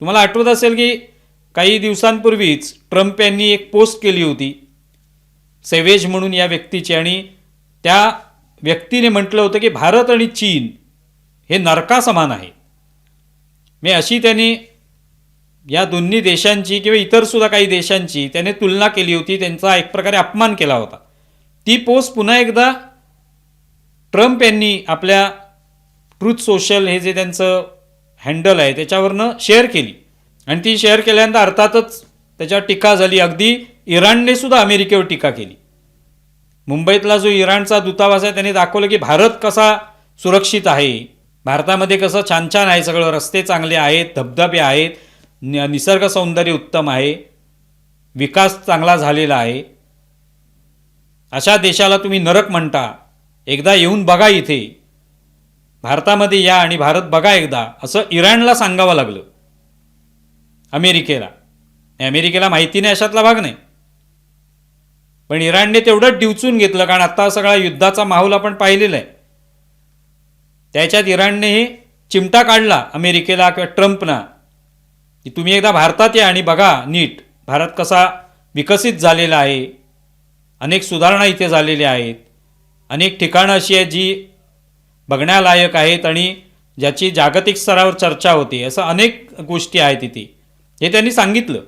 तुम्हाला आठवत असेल की काही दिवसांपूर्वीच ट्रम्प यांनी एक पोस्ट केली होती सेवेज म्हणून या व्यक्तीची, आणि त्या व्यक्तीने म्हटलं होतं की भारत आणि चीन हे नरकासमान आहे. मी अशी त्यांनी या दोन्ही देशांची किंवा इतरसुद्धा काही देशांची त्याने तुलना केली होती, त्यांचा एक प्रकारे अपमान केला होता. ती पोस्ट पुन्हा एकदा ट्रम्प यांनी आपल्या ट्रूथ सोशल हे जे त्यांचं हँडल आहे त्याच्यावरनं शेअर केली, आणि ती शेअर केल्यानंतर अर्थातच त्याच्यावर टीका झाली. अगदी इराणने सुद्धा अमेरिकेवर टीका केली. मुंबईतला जो इराणचा दूतावास आहे त्याने दाखवलं की भारत कसा सुरक्षित आहे, भारतामध्ये कसं छान छान आहे सगळं, रस्ते चांगले आहेत, धबधबे आहेत, निसर्ग सौंदर्य उत्तम आहे, विकास चांगला झालेला आहे. अशा देशाला तुम्ही नरक म्हणता, एकदा येऊन बघा, इथे भारतामध्ये या आणि भारत बघा एकदा, असं इराणला सांगावं लागलं अमेरिकेला. अमेरिकेला माहिती नाही अशातला भाग नाही, पण इराणने तेवढंच डिवचून घेतलं, कारण आता सगळा युद्धाचा माहोल आपण पाहिलेला आहे. त्याच्यात इराणने हे चिमटा काढला अमेरिकेला किंवा ट्रम्पना की तुम्ही एकदा भारतात या आणि बघा नीट भारत कसा विकसित झालेला आहे, अनेक सुधारणा इथे झालेल्या आहेत, अनेक ठिकाणं अशी आहेत जी बघण्यालायक आहेत आणि ज्याची जागतिक स्तरावर चर्चा होते, असं अनेक गोष्टी आहेत इथे, हे त्यांनी सांगितलं.